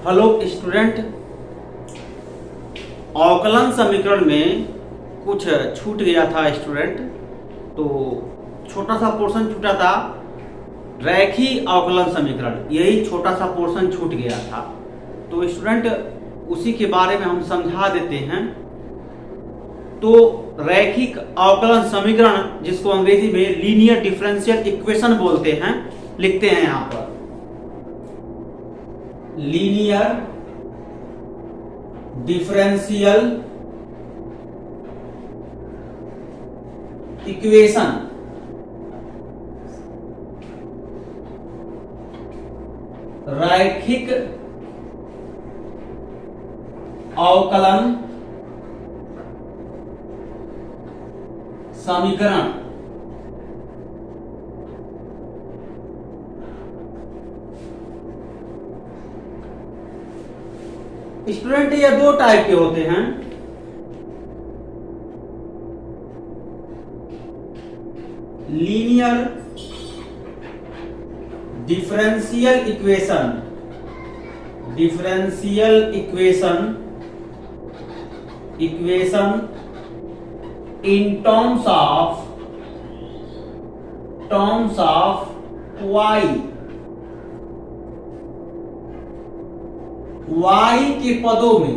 Hello student, अवकलन समीकरण में कुछ छूट गया था स्टूडेंट। तो छोटा सा पोर्शन छूटा था, रैखिक अवकलन समीकरण, यही छोटा सा पोर्शन छूट गया था। तो स्टूडेंट उसी के बारे में हम समझा देते हैं। तो रैखिक अवकलन समीकरण, जिसको अंग्रेजी में लीनियर डिफरेंशियल इक्वेशन बोलते हैं, लिखते हैं यहां पर लीनियर डिफरेंशियल इक्वेशन। रैखिक अवकलन समीकरण। स्टूडेंट ये दो टाइप के होते हैं, linear differential equation, equation in terms of y के पदों में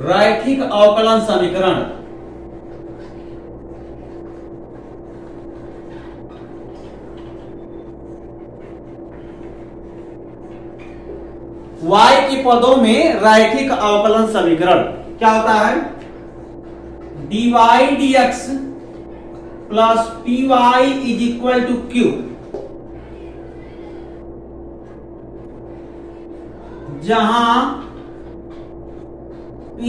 रैखिक अवकलन समीकरण। y के पदों में रैखिक अवकलन समीकरण क्या होता है? dy dx plus py is equal to q, जहां p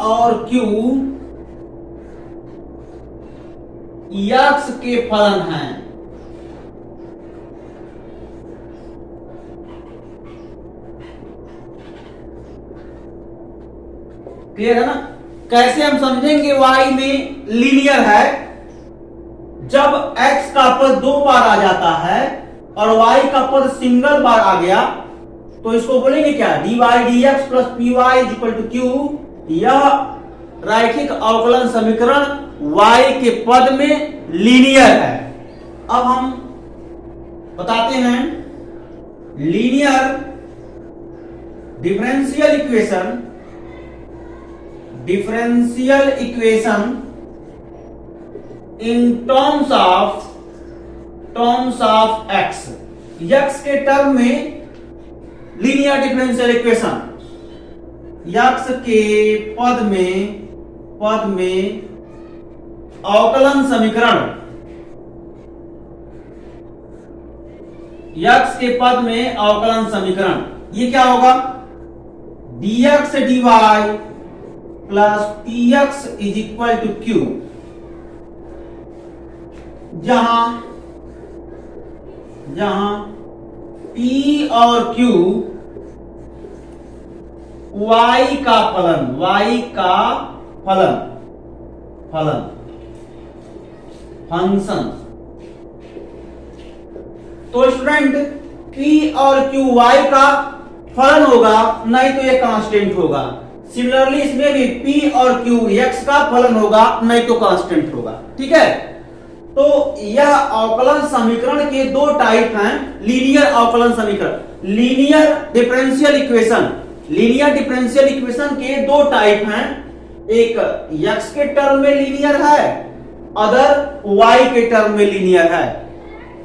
और q x के फलन हैं। क्लियर है ना? कैसे हम समझेंगे y में लीनियर है? जब x का पद दो बार आ जाता है और y का पद सिंगल बार आ गया तो इसको बोलेंगे क्या? dy dx plus py is equal to q। यह रैखिक अवकलन समीकरण y के पद में लीनियर है। अब हम बताते हैं linear differential equation in terms of x के टर्म में लीनियर डिफरेंशियल इक्वेशन, x के पद में अवकलन समीकरण, x के पद में अवकलन समीकरण। ये क्या होगा? dx dy plus px is equal to q, जहां p और q y का फंक्शन। तो स्टूडेंट p और q y का फलन होगा, नहीं तो ये कांस्टेंट होगा। सिमिलरली इसमें भी p और q x का फलन होगा, नहीं तो कांस्टेंट होगा। ठीक है? तो यह अवकलन समीकरण के दो टाइप हैं। लीनियर अवकलन समीकरण, लीनियर डिफरेंशियल इक्वेशन के दो टाइप हैं। एक x के टर्म में लीनियर है, अदर y के टर्म में लीनियर है।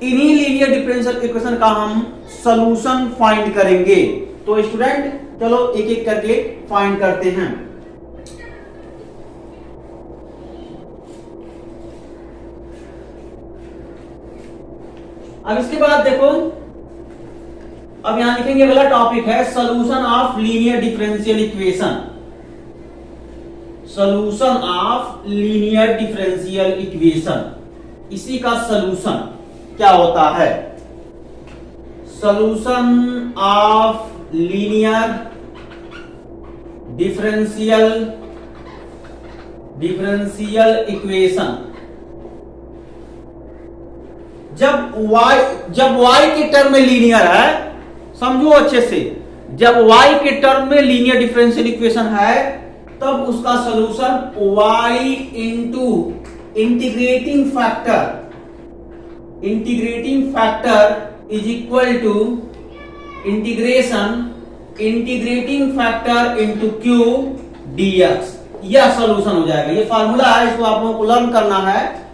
इन्हीं लीनियर डिफरेंशियल इक्वेशन का हम सॉल्यूशन फाइंड करेंगे। तो स्टूडेंट चलो एक एक करके फाइंड करते हैं। अब इसके बाद देखो, अब यहां लिखेंगे, अगला टॉपिक है solution of linear differential equation. इसी का सॉल्यूशन क्या होता है? Solution of linear differential equation जब y के टर्म में लीनियर है, समझो अच्छे से, जब y के टर्म में लीनियर डिफरेंशियल इक्वेशन है तब उसका solution y into integrating factor is equal to integrating factor into Q dx, यह सॉल्यूशन हो जाएगा। ये फार्मूला है, इसको आप लोगों को लर्न करना है।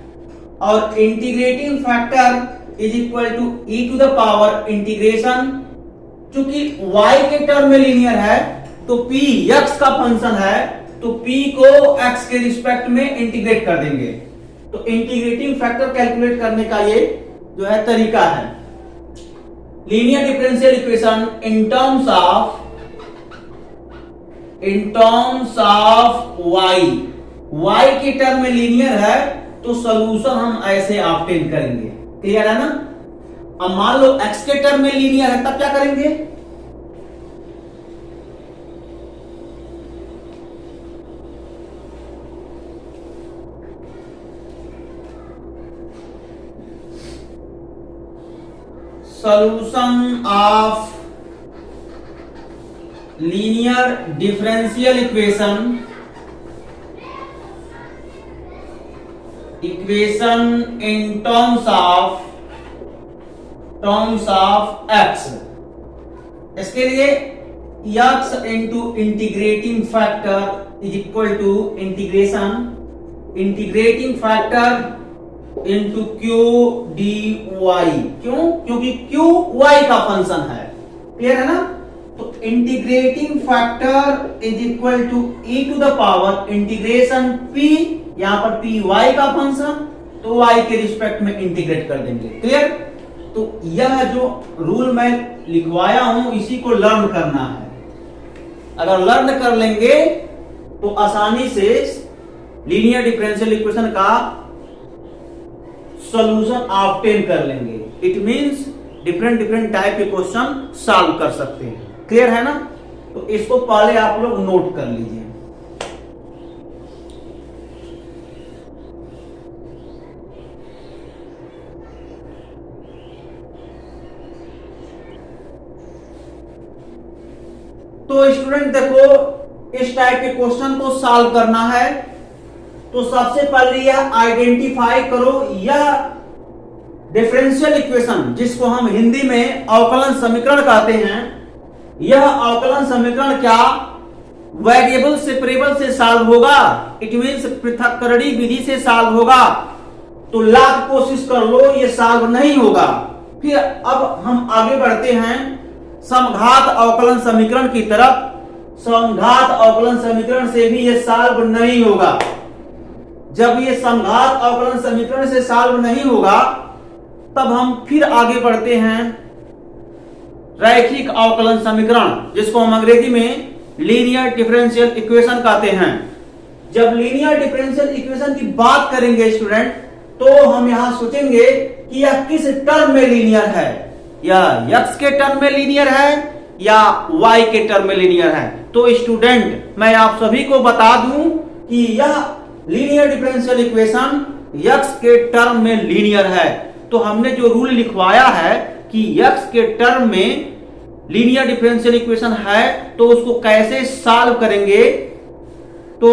और integrating factor is equal to e to the power integration, चूंकि y के टर्म में लीनियर है तो p x का फंक्शन है, तो p को x के रिस्पेक्ट में इंटीग्रेट कर देंगे। तो इंटीग्रेटिंग फैक्टर कैलकुलेट करने का ये जो है तरीका है। Linear differential equation in terms of y के टर्म में लीनियर है तो सॉल्यूशन हम ऐसे ऑब्टेन करेंगे। क्लियर है ना? अब मान लो x के टर्म में लीनियर है तब क्या करेंगे? Solution of linear differential equation in terms of x, इसके लिए x into integrating factor is equal to integrating factor into q d y. क्यों? क्योंकि क्यू y का फंक्शन है। क्लियर है ना? तो integrating factor is equal to e to the power integration p, यहां पर p y का फंक्शन, तो y के रिस्पेक्ट में इंटीग्रेट कर देंगे। क्लियर? तो यह जो रूल मैं लिखवाया हूं इसी को लर्न करना है। अगर लर्न कर लेंगे तो आसानी से लीनियर डिफरेंशियल इक्वेशन का सॉल्यूशन ऑब्टेन कर लेंगे। इट मींस डिफरेंट टाइप के क्वेश्चन सॉल्व कर सकते हैं। क्लियर है ना? तो इसको पहले आप लोग नोट कर लीजिए। तो स्टूडेंट देखो, इस टाइप के क्वेश्चन को सॉल्व करना है तो सबसे पहले यह आइडेंटिफाई करो, यह डिफरेंशियल इक्वेशन जिसको हम हिंदी में अवकलन समीकरण कहते हैं, यह अवकलन समीकरण क्या वेरिएबल सेपरेबल से सॉल्व होगा? इट मींस पृथक्करणी विधि से सॉल्व होगा? तो लाख कोशिश कर लो, यह सॉल्व नहीं होगा। फिर अब हम आगे बढ़ते हैं समघात अवकलन समीकरण की तरफ। समघात अवकलन समीकरण से भी यह सॉल्व नहीं होगा। जब ये समघात अवकलन समीकरण से सॉल्व नहीं होगा तब हम फिर आगे बढ़ते हैं रैखिक अवकलन समीकरण, जिसको हम अंग्रेजी में लीनियर डिफरेंशियल इक्वेशन कहते हैं। जब लीनियर डिफरेंशियल इक्वेशन की बात करेंगे स्टूडेंट, तो हम यहां सोचेंगे कि यह किस टर्म में लीनियर है, या x के टर्म में लीनियर है या y के टर्म में लीनियर है। तो स्टूडेंट मैं आप सभी को बता दूं कि यह लीनियर डिफरेंशियल इक्वेशन x के टर्म में लीनियर है। तो हमने जो रूल लिखवाया है कि x के टर्म में लीनियर डिफरेंशियल इक्वेशन है तो उसको कैसे सॉल्व करेंगे, तो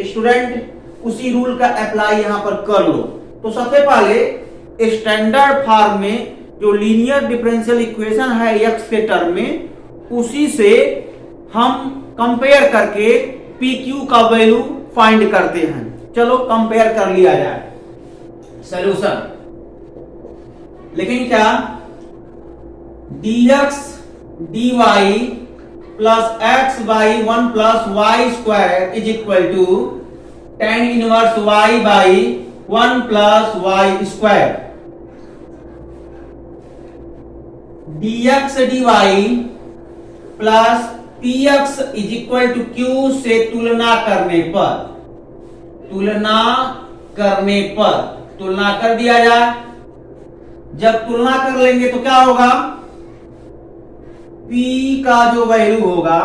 स्टूडेंट उसी रूल का अप्लाई यहां पर कर लो। तो सबसे पहले स्टैंडर्ड फॉर्म में जो लीनियर डिफरेंशियल इक्वेशन है x के टर्म में, उसी से हम कंपेयर करके PQ का वैल्यू फाइंड करते हैं। चलो कंपेयर कर लिया जाए। सॉल्यूशन लेकिन क्या, dx dy plus x by 1 plus y square is equal to tan inverse y by 1 plus y square. dx dy plus px is equal to q से तुलना कर दिया जाए। जब तुलना कर लेंगे तो क्या होगा, p का जो वैल्यू होगा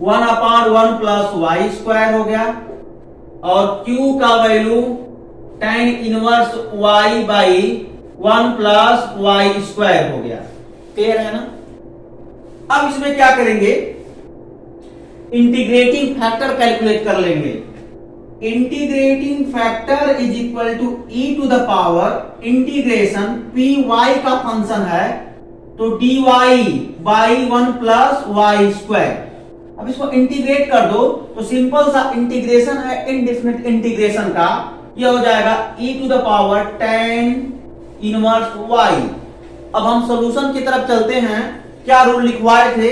1/1 प्लस y स्क्वायर हो गया, और q का value tan inverse y by 1 plus y square हो गया। क्लियर है ना? अब इसमें क्या करेंगे, इंटीग्रेटिंग फैक्टर कैलकुलेट कर लेंगे। Integrating factor is equal to e to the power integration py का फंक्शन है तो dy by 1 plus y square. अब इसको इंटीग्रेट कर दो तो सिंपल सा इंटीग्रेशन है इनडेफिनिट इंटीग्रेशन का, यह हो जाएगा e to the power tan inverse y। अब हम सॉल्यूशन की तरफ चलते हैं। क्या रूल लिखवाए थे,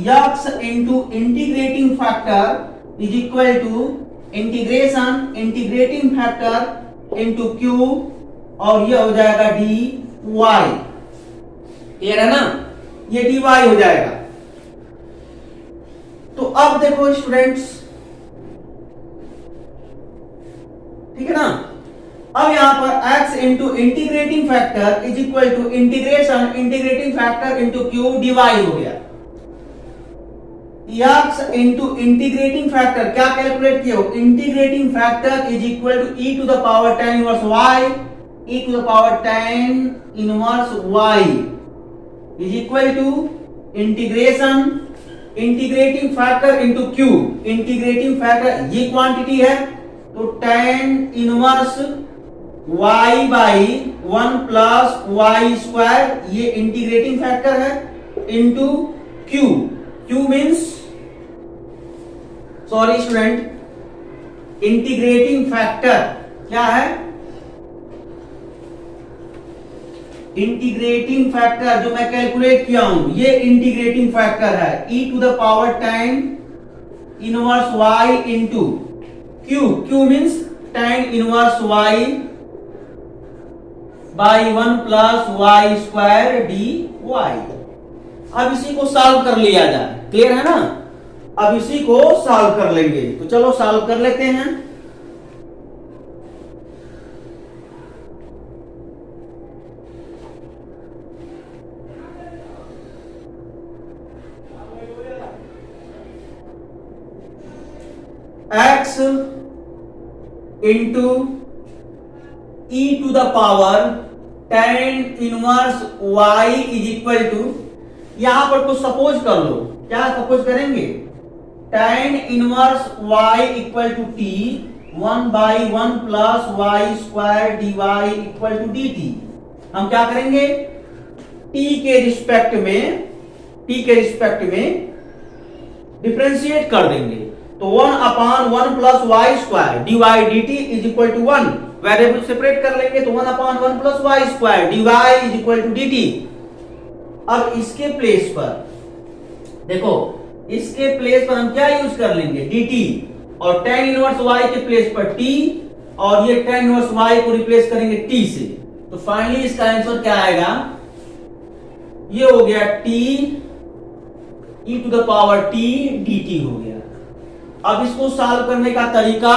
x into integrating factor is equal to integration integrating factor into q और यह हो जाएगा dy। क्लियर है ना? ये dy हो जाएगा। तो अब देखो स्टूडेंट्स, ठीक है ना, अब यहां पर x into integrating factor is equal to integration integrating factor into q dy हो गया। x इंटू इंटीग्रेटिंग फैक्टर क्या कैलकुलेट किया हो, integrating factor is equal to e to the power tan inverse y, e to the power tan inverse y is equal to integration integrating factor into q. Integrating factor ये quantity है तो tan inverse y by 1 plus y square, ये integrating factor है into q। q means, sorry student, integrating factor क्या है, integrating factor जो मैं calculate किया हूं ये इंटीग्रेटिंग फैक्टर है e to the power tan inverse y into q। q means tan inverse y by 1 plus y square dy। अब इसी को सॉल्व कर लिया जाए। क्लियर है ना? अब इसी को सॉल्व कर लेंगे, तो चलो सॉल्व कर लेते हैं। x into e to the power tan inverse y is equal to, यहां पर कुछ सपोज कर लो। क्या सपोज करेंगे, tan inverse y equal to t 1 by 1 plus y square dy equal to dt। हम क्या करेंगे, t के रिस्पेक्ट में डिफरेंशिएट कर देंगे तो 1 upon 1 plus y square dy dt is equal to 1। Variable separate कर लेंगे तो 1 upon 1 plus y square dy is equal to dt। अब इसके प्लेस पर देखो, इसके प्लेस पर हम क्या यूज कर लेंगे, dt, और tan इनवर्स y के प्लेस पर t, और ये tan इनवर्स y को रिप्लेस करेंगे t से। तो फाइनली इसका आंसर क्या आएगा, ये हो गया t e to the power t dt हो गया। अब इसको सॉल्व करने का तरीका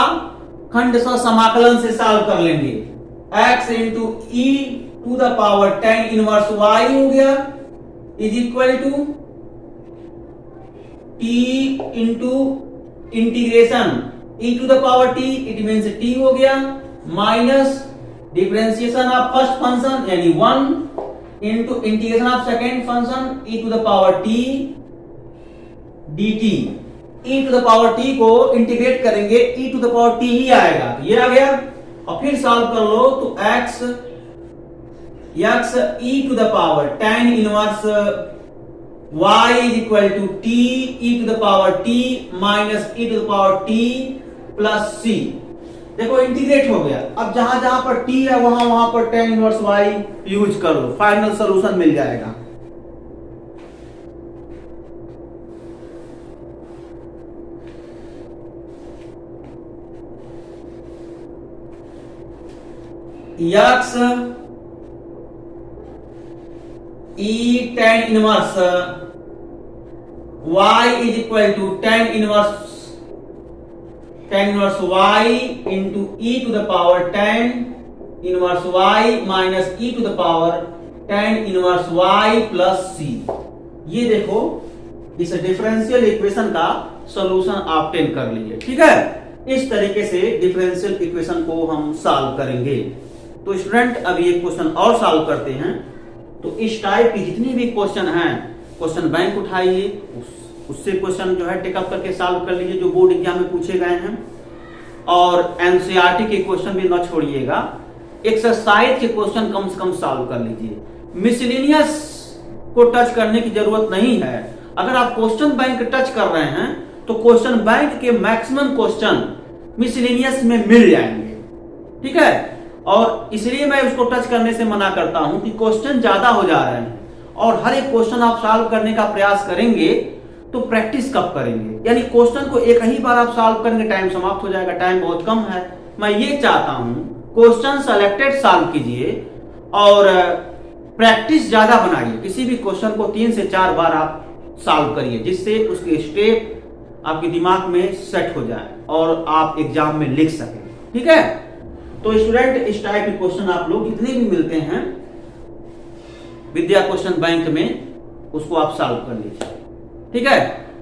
खंडशः समाकलन से सॉल्व कर लेंगे। x into e to the power tan inverse y हो गया is equal to t into integration e to the power t, it means t हो गया, minus differentiation of first function यानी 1 into integration of second function e to the power t dt। e to the power t को integrate करेंगे e to the power t ही आएगा, तो ये आ गया। और फिर सॉल्व कर लो तो x e to the power tan inverse y is equal to t e to the power t minus e to the power t plus c। देखो इंटीग्रेट हो गया। अब जहां जहां पर t है वहां पर tan इनवर्स y यूज कर लो, फाइनल सॉल्यूशन मिल जाएगा। x e tan inverse y is equal to tan inverse y into e to the power tan inverse y minus e to the power tan inverse y plus c। ये देखो इस differential equation का solution obtain कर लिए। ठीक है, इस तरीके से डिफरेंशियल इक्वेशन को हम सॉल्व करेंगे। तो स्टूडेंट अभी एक क्वेश्चन और सॉल्व करते हैं। तो इस टाइप की जितनी भी क्वेश्चन हैं, क्वेश्चन बैंक उठाइए, उससे क्वेश्चन जो है टेकअप करके सॉल्व कर लीजिए जो बोर्ड एग्जाम में पूछे गए हैं, और एनसीईआरटी के क्वेश्चन भी न छोड़िएगा, एक्सरसाइज के क्वेश्चन कम से कम सॉल्व कर लीजिए। मिसलेनियस को टच करने की जरूरत नहीं है। अगर आप क्वेश्चन बैंक टच कर रहे हैं तो क्वेश्चन बैंक के मैक्सिमम क्वेश्चन मिसलेनियस में मिल जाएंगे, ठीक है। और इसलिए मैं उसको टच करने से मना करता हूं कि क्वेश्चन ज्यादा हो जा रहे हैं और हर एक क्वेश्चन आप सॉल्व करने का प्रयास करेंगे तो प्रैक्टिस कब करेंगे? यानी क्वेश्चन को एक ही बार आप सॉल्व करेंगे, टाइम समाप्त हो जाएगा, टाइम बहुत कम है। मैं ये चाहता हूं क्वेश्चन सेलेक्टेड सॉल्व कीजिए और प्रैक्टिस ज्यादा बनाइए। किसी भी क्वेश्चन को 3 से 4 बार आप सॉल्व करिए, जिससे उसके स्टेप आपके दिमाग में सेट हो जाए और आप एग्जाम में लिख सकें, ठीक है। तो स्टूडेंट इस टाइप के क्वेश्चन आप लोग जितने भी मिलते हैं विद्या क्वेश्चन बैंक में, उसको आप सॉल्व कर लीजिए, ठीक है।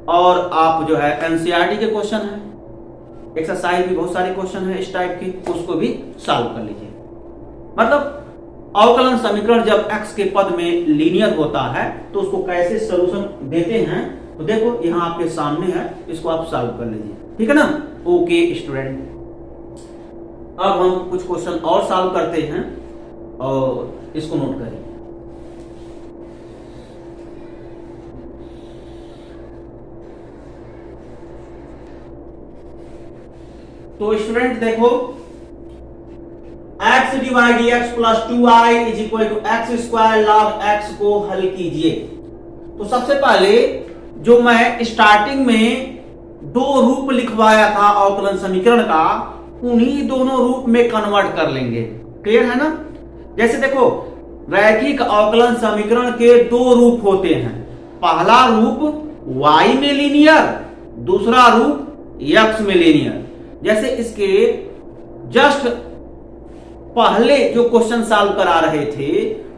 और आप जो है एनसीईआरटी के क्वेश्चन है, एक्सरसाइज भी बहुत सारे क्वेश्चन है इस टाइप के, उसको भी सॉल्व कर लीजिए। मतलब अवकलन समीकरण जब x के पद में लीनियर होता है तो उसको कैसे सॉल्यूशन देते हैं, तो देखो यहां आपके सामने है, इसको आप सॉल्व कर लीजिए, ठीक है ना। ओके स्टूडेंट, अब हम कुछ क्वेश्चन और सॉल्व करते हैं और इसको नोट करिए। तो स्टूडेंट देखो, x divide dx plus 2i is equal to x square log x को हल कीजिए। तो सबसे पहले जो मैं स्टार्टिंग में 2 रूप लिखवाया था अवकलन समीकरण का, उन्हीं दोनों रूप में कन्वर्ट कर लेंगे। क्लियर है ना? जैसे देखो, रैखिक अवकलन समीकरण के 2 रूप होते हैं। पहला रूप y में लीनियर, दूसरा रूप x में लीनियर। जैसे इसके जस्ट पहले जो क्वेश्चन सॉल्व करा रहे थे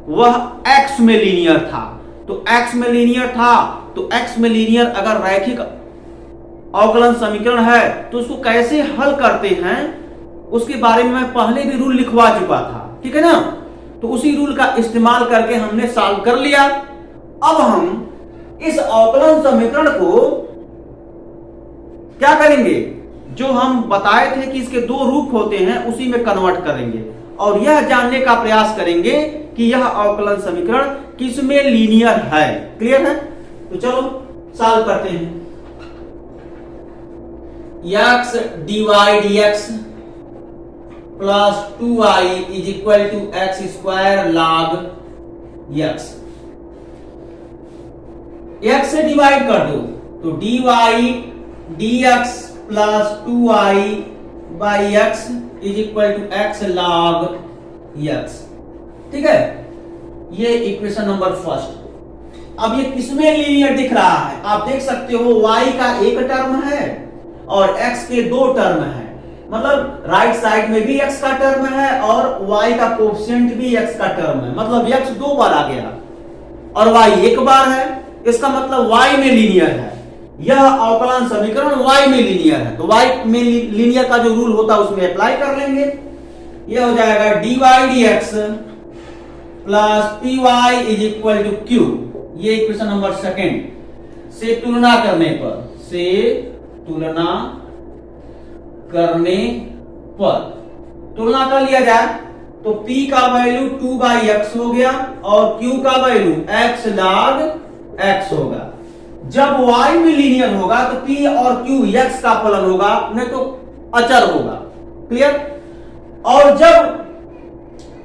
वह x में लीनियर था, तो x में लीनियर था, तो x में लीनियर अगर रैखिक अवकलन समीकरण है तो उसको कैसे हल करते हैं उसके बारे में मैं पहले भी रूल लिखवा चुका था, ठीक है ना। तो उसी रूल का इस्तेमाल करके हमने सॉल्व कर लिया। अब हम इस अवकलन समीकरण को क्या करेंगे, जो हम बताए थे कि इसके 2 रूप होते हैं उसी में कन्वर्ट करेंगे और यह जानने का प्रयास करेंगे कि यह अवकलन समीकरण किसमें लीनियर है। क्लियर है? तो चलो सॉल्व करते हैं। x divide x plus 2i is equal to x square log x। x से डिवाइड कर दो तो dy dx plus 2i by x is equal to x log x, ठीक है। ये इक्वेशन नंबर फर्स्ट। अब ये किसमें लीनियर दिख रहा है? आप देख सकते हो y का एक टर्म है और x के 2 टर्म है, मतलब राइट साइड में भी x का टर्म है और y का कोएफिशिएंट भी x का टर्म है, मतलब x 2 बार आ गया और y 1 बार है। इसका मतलब y में लीनियर है। यह अवकलन समीकरण y में लीनियर है, तो y में लीनियर का जो रूल होता है उसमें अप्लाई कर लेंगे। यह हो जाएगा dy dx plus py is equal to q। ये इक्वेशन नंबर सेकंड से तुलना करने पर तुलना कर लिया जाए तो p का वैल्यू 2/x हो गया और q का वैल्यू x log x होगा। जब y में लीनियर होगा तो p और q x का फलन होगा, नहीं तो अचर होगा। क्लियर? और जब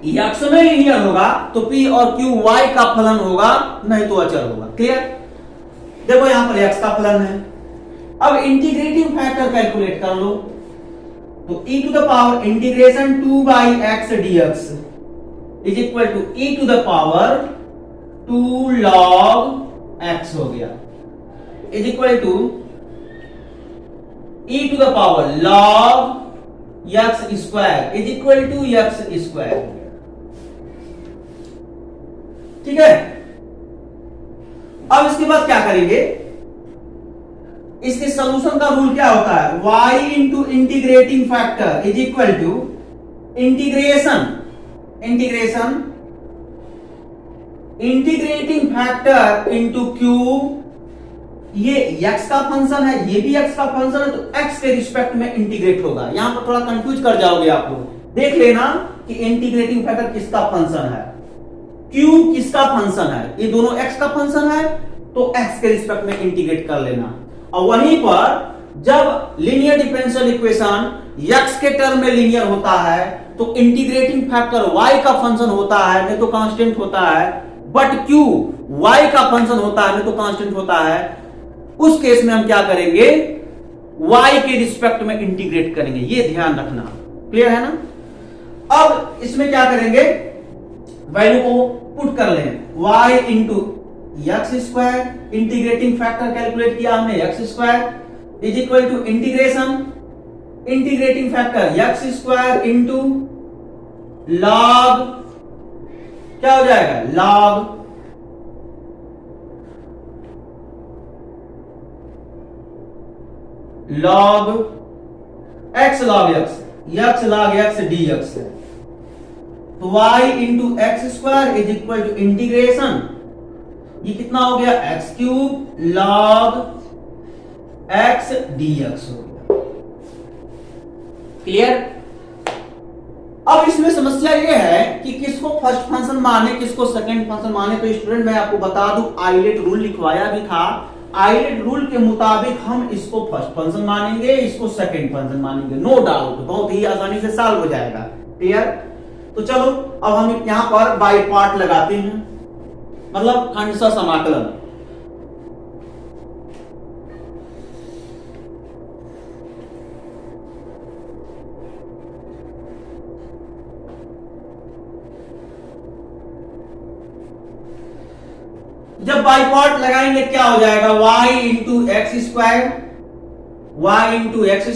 x में लीनियर होगा तो p और q y का फलन होगा, नहीं तो अचर होगा। क्लियर? देखो यहां पर x का फलन है। अब इंटीग्रेटिंग फैक्टर कैलकुलेट कर लो तो e to the power integration 2/x dx is equal to e to the power 2 log x हो गया, is equal to e to the power log x square is equal to x square. ठीक है? अब इसके बाद क्या करेंगे, इसके सोल्यूशन का रूल क्या होता है, y into integrating factor is equal to integrating factor into cube. ये x का फंक्शन है, ये भी x का फंक्शन है, तो x के रिस्पेक्ट में इंटीग्रेट होगा। यहां पर थोड़ा कंफ्यूज कर जाओगे आप लोग, देख लेना कि इंटीग्रेटिंग फैक्टर किसका फंक्शन है, क्यूब किसका फंक्शन है। ये दोनों x का फंक्शन है तो x के रिस्पेक्ट में इंटीग्रेट कर लेना। और वहीं पर जब लीनियर डिफरेंशियल इक्वेशन x के टर्म में लीनियर होता है तो इंटीग्रेटिंग फैक्टर y का फंक्शन होता है, नहीं तो कांस्टेंट होता है, बट q y का फंक्शन होता है, नहीं तो कांस्टेंट होता है। उस केस में हम क्या करेंगे, y के रिस्पेक्ट में इंटीग्रेट करेंगे, ये ध्यान रखना। क्लियर है ना। अब इसमें क्या करेंगे, वैल्यू को पुट कर लें, y into x square, integrating factor calculate किया हमने x square is equal to integrating factor x square into log, क्या हो जाएगा, log x log x d x. तो y into x square is equal to integration, ये कितना हो गया, x cube log x d x हो गया। क्लियर। अब इसमें समस्या ये है कि किसको फर्स्ट फंक्शन माने, किसको सेकंड फंक्शन माने। तो स्टूडेंट मैं आपको बता दूं, आइलेट रूल लिखवाया भी था, आइलेट रूल के मुताबिक हम इसको फर्स्ट फंक्शन मानेंगे, इसको सेकंड फंक्शन मानेंगे, नो डाउट, बहुत ही आसानी से सॉल्व हो जाएगा। क्लियर। तो चलो अब हम यहां पर बाय पार्ट लगाते हैं, मतलब खंडशः समाकलन। जब बाई पार्ट लगाएंगे क्या हो जाएगा, y into x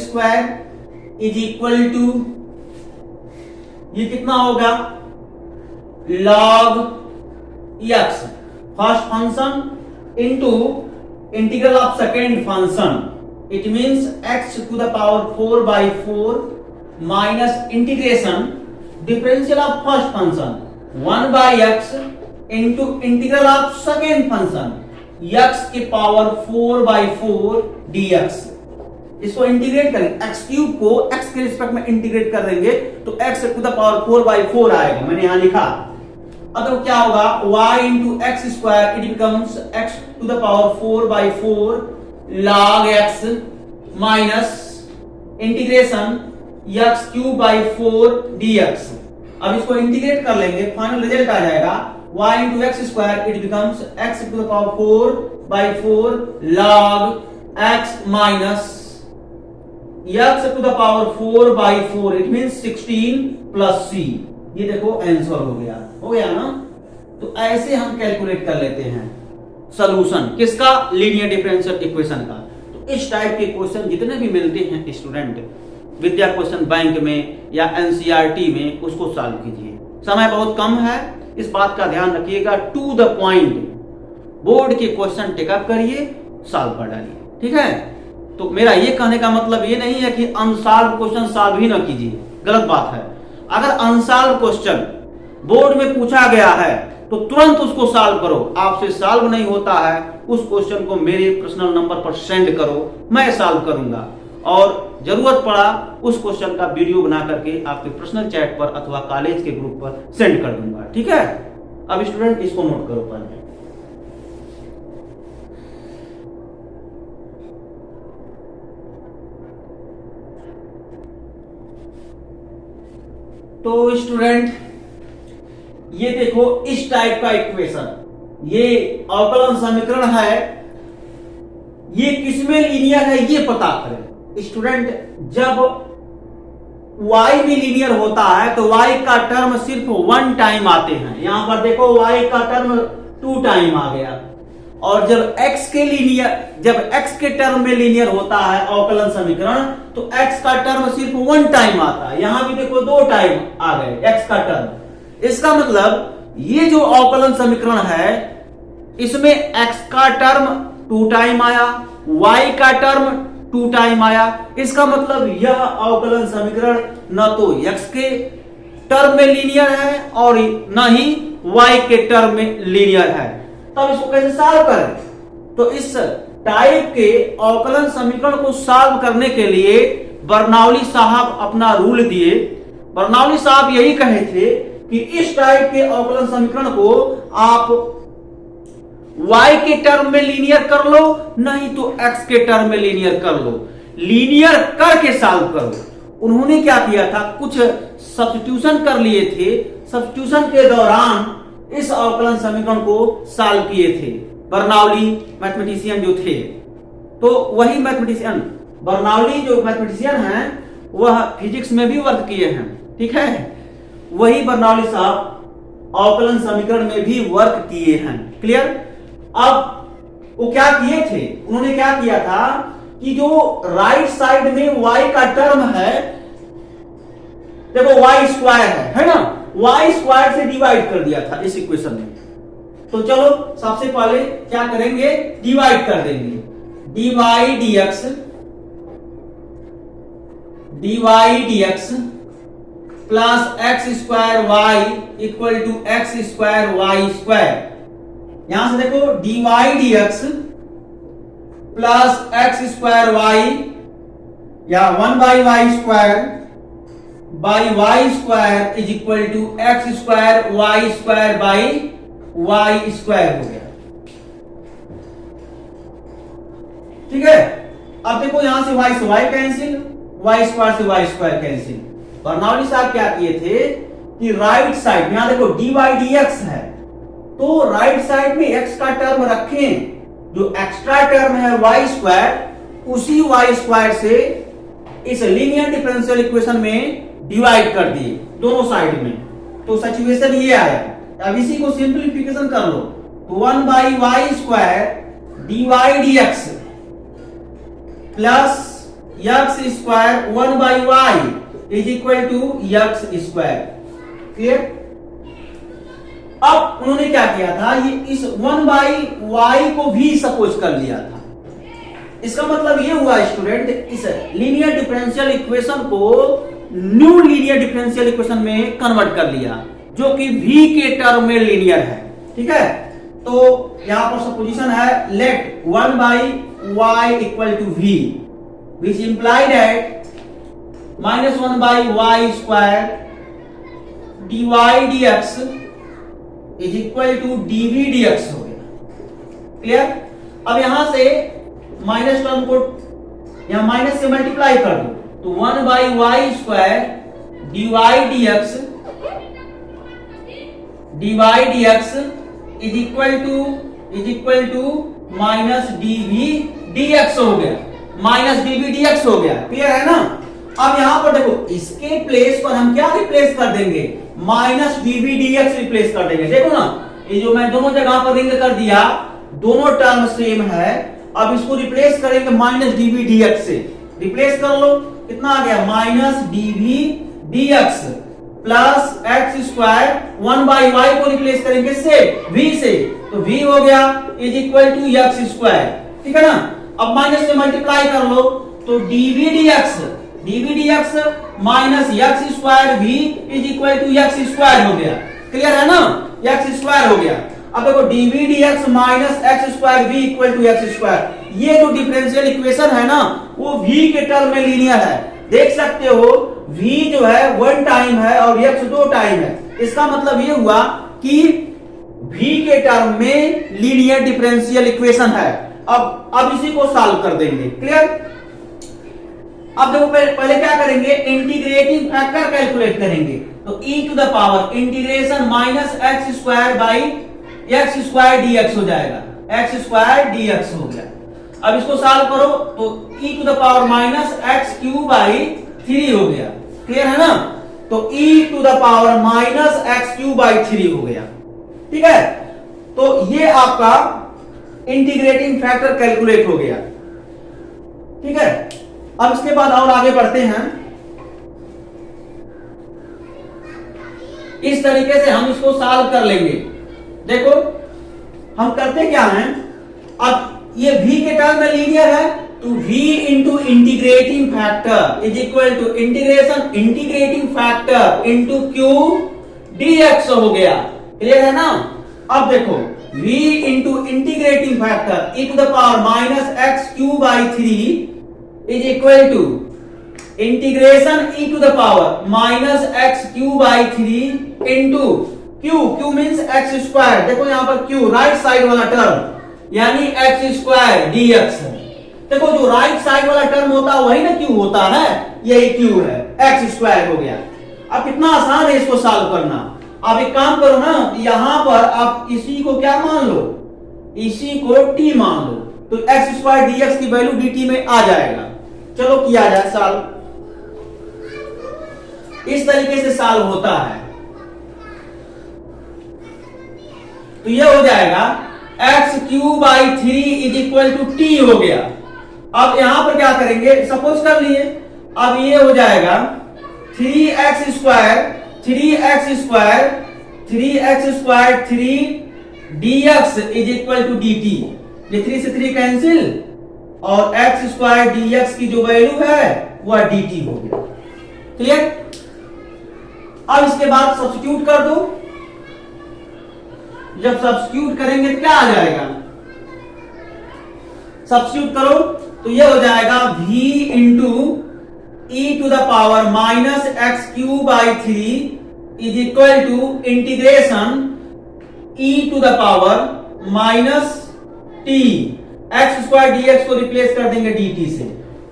square is equal to, ये कितना होगा, log x first function into integral of second function, it means x to the power 4/4 minus integration differential of first function 1/x into integral of second function x की power 4/4 dx। इसको integrate करें, x cube को x के respect में integrate कर देंगे तो x to the power 4/4 आएगा, मैंने यहां लिखा। अब क्या होगा, y into x square it becomes x to the power 4/4 log x minus integration x cube by 4 dx। अब इसको इंटीग्रेट कर लेंगे, फाइनल रिजल्ट आ जाएगा y into x square it becomes x to the power 4/4 log x minus x to the power 4/4 it means 16 plus c। ये देखो answer हो गया ना। तो ऐसे हम कैलकुलेट कर लेते हैं सॉल्यूशन किसका, लीनियर डिफरेंशियल इक्वेशन का। तो इस टाइप के क्वेश्चन जितने भी मिलते हैं स्टूडेंट विद्या क्वेश्चन बैंक में या एनसीईआरटी में, उसको सॉल्व कीजिए। समय बहुत कम है, इस बात का ध्यान रखिएगा, टू द पॉइंट बोर्ड के क्वेश्चन टेकअप करिए, सॉल्व कर डालिए। ठीक है। तो मेरा ये कहने का मतलब ये नहीं है कि अनसॉल्व क्वेश्चन सॉल्व ही ना कीजिए, गलत बात है। अगर अनसॉल्व क्वेश्चन बोर्ड में पूछा गया है तो तुरंत उसको सॉल्व करो। आपसे सॉल्व नहीं होता है, उस क्वेश्चन को मेरे पर्सनल नंबर पर सेंड करो, मैं सॉल्व करूंगा। और जरूरत पड़ा उस क्वेश्चन का वीडियो बना करके आपके पर्सनल चैट पर अथवा कॉलेज के ग्रुप पर सेंड कर दूंगा। ठीक है। अब स्टूडेंट इसको नोट करो पहले। तो स्टूडेंट ये देखो इस टाइप का इक्वेशन, ये अवकलन समीकरण है, ये किसमें लीनियर है ये पता करें। स्टूडेंट जब y भी लीनियर होता है तो y का टर्म सिर्फ 1 टाइम आते हैं। यहां पर देखो y का टर्म 2 टाइम आ गया। और जब x के टर्म में लीनियर होता है अवकलन समीकरण तो x का टर्म सिर्फ 1 टाइम आता है। यहां भी देखो 2 टाइम आ गए x का टर्म। इसका मतलब ये जो अवकलन समीकरण है इसमें x का टर्म 2 टाइम आया, y का टर्म 2 टाइम आया। इसका मतलब यह अवकलन समीकरण न तो x के टर्म में लीनियर है और न ही y के टर्म में लीनियर है। तब इसको कैसे सॉल्व करें? तो इस टाइप के अवकलन समीकरण को सॉल्व करने के लिए बर्नौली साहब अपना रूल दिए। बर्नौली साहब यही कहे थे कि इस टाइप के अवकलन समीकरण को आप y के टर्म में लीनियर कर लो, नहीं तो x के टर्म में लीनियर कर लो, लीनियर करके सॉल्व करो। उन्होंने क्या किया था, कुछ सब्स्टिट्यूशन कर लिए थे, सब्स्टिट्यूशन के दौरान इस अवकलन समीकरण को सॉल्व किए थे बर्नौली मैथमेटिशियन जो थे। तो वही मैथमेटिशियन बर्नौली जो मैथमेटिशियन हैं वह फिजिक्स में भी वर्क किए हैं, ठीक है। वही बर्नौली साहब अवकलन समीकरण में भी वर्क किए हैं। क्लियर? अब वो क्या किए थे, उन्होंने क्या किया था कि जो राइट साइड में y का टर्म है, देखो y स्क्वायर है ना, y स्क्वायर से डिवाइड कर दिया था इस इक्वेशन में। तो चलो सबसे पहले क्या करेंगे, डिवाइड कर देंगे। dy dx plus x square y equal to x square y square. यहां से देखो dy dx plus x square y या 1 by y square by y square is equal to x square y square by y square हो गया। ठीक है। अब देखो यहां से y से y कैंसिल, y स्क्वायर से y स्क्वायर कैंसिल। बर्नौली साहब क्या किए थे कि राइट साइड, यहां देखो dy dx है, तो राइट साइड में x का टर्म रखें, जो एक्स्ट्रा टर्म है y स्क्वायर, उसी y स्क्वायर से इस लीनियर डिफरेंशियल इक्वेशन में डिवाइड कर दिए दोनों साइड में। तो सिचुएशन ये आया। अब इसी को सिंप्लीफिकेशन कर लो, तो 1 by y square dy dx plus x square 1 by y is equal to x square. Clear? अब उन्होंने क्या किया था, ये इस 1 बाई वाई को भी सपोज कर लिया था। इसका मतलब ये हुआ स्टूडेंट, इस लीनियर डिफरेंशियल इक्वेशन को न्यू लीनियर डिफरेंशियल इक्वेशन में कन्वर्ट कर लिया, जो कि v के टर्म में लीनियर है। ठीक है। तो यहां पर सपोजिशन है let 1 by y equal to v, which imply that -1 by y square dy dx is equal to dv dx हो गया। क्लियर? अब यहां से माइनस टर्म को यहां माइनस से मल्टीप्लाई कर दो, तो 1 by y square dy dx is equal to minus dv dx हो गया, माइनस dv dx हो गया। क्लियर है ना? अब यहां पर देखो, इसके प्लेस पर हम क्या रिप्लेस कर देंगे, माइनस dv dx रिप्लेस कर देंगे। देखो ना, ये जो मैं दोनों जगह पर रिंग कर दिया, दोनों टर्म सेम है। अब इसको रिप्लेस करेंगे माइनस dv dx से, रिप्लेस कर लो, कितना आ गया, minus dv dx plus x square 1 by y को रिप्लेस करेंगे से v से, तो v हो गया is equal to x square. ठीक है ना? अब माइनस से मल्टीप्लाई कर लो, तो dv dx minus x square v is equal to x square हो गया। क्लियर है ना? एक्स स्क्वायर हो गया। अब देखो dv dx minus x square v equal to x square, ये जो डिफरेंशियल इक्वेशन है ना, वो v के टर्म में लीनियर है। देख सकते हो v जो है 1 टाइम है और x 2 टाइम है। इसका मतलब ये हुआ कि v के टर्म में लीनियर डिफरेंशियल इक्वेशन है। अब इसी को सॉल्व कर देंगे। क्लियर? अब देखो पहले क्या करेंगे, इंटीग्रेटिंग फैक्टर कैलकुलेट करेंगे। तो e to the power integration minus x square by x square dx हो जाएगा, एक्स स्क्वायर dx हो गया। अब इसको सॉल्व करो, तो e to the power minus x cube by 3 हो गया। क्लियर है ना? तो e to the power minus x cube by 3 हो गया। ठीक है। तो ये आपका इंटीग्रेटिंग फैक्टर कैलकुलेट हो गया। ठीक है। अब इसके बाद और आगे बढ़ते हैं। इस तरीके से हम इसको सॉल्व कर लेंगे। देखो हम करते क्या हैं, अब ये v के टर्म में लीनियर है, तो v into integrating factor is equal to integration integrating factor into Q dx हो गया। क्लियर है ना? अब देखो v into integrating factor e to the power minus x cube by 3 is equal to integration e to the power minus x cube by 3 into Q means x square. देखो यहां पर Q right side वाला term यानी x square dx है। देखो जो right side वाला term होता है वही ना क्यू होता है, यही क्यू है, एक्स स्क्वायर हो गया। अब कितना आसान है इसको सॉल्व करना। आप एक काम करो ना, यहां पर आप इसी को क्या मान लो, इसी को t मान लो, तो एक्स स्क्वायर dx की वैल्यू dt में आ जाएगा। चलो किया जाए सॉल्व। इस तरीके से सॉल्व होता है। तो ये हो जाएगा x cube by 3 is equal to t हो गया। अब यहां पर क्या करेंगे, सपोज कर लिए, अब ये हो जाएगा 3x square 3 dx is equal to dt। ये 3 से 3 कैंसिल और x स्क्वायर dx की जो वैल्यू है वह dt हो गया। क्लियर? अब इसके बाद सब्स्टिट्यूट कर दो। जब सब्स्टिट्यूट करेंगे तो क्या आ जाएगा, सब्स्टिट्यूट करो तो ये हो जाएगा v into e to the power minus x cube by 3 is equal to integration e to the power minus t x square dx को रिप्लेस कर देंगे dt से।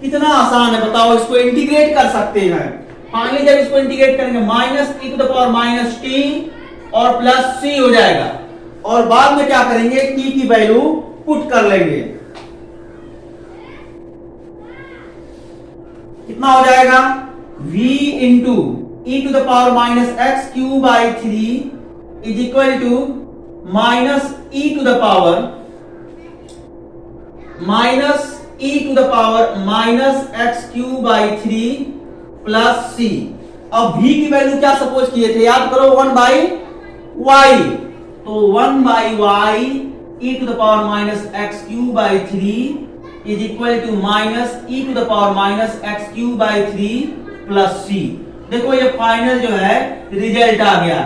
कितना आसान है बताओ, इसको इंटीग्रेट कर सकते हैं। फाइनली जब इसको इंटीग्रेट करेंगे minus e to the power minus t और प्लस c हो जाएगा, और बाद में क्या करेंगे, t की वैल्यू पुट कर लेंगे। कितना हो जाएगा, v into e to the power minus x cube by 3 is equal to minus e to the power minus x cube by 3 plus c। अब v की वैल्यू क्या सपोज किए थे, याद करो, 1 बाई y, तो 1 by y e to the power minus x cube by 3 is equal to minus e to the power minus x cube by 3 plus c। देखो ये फाइनल जो है रिजल्ट आ गया।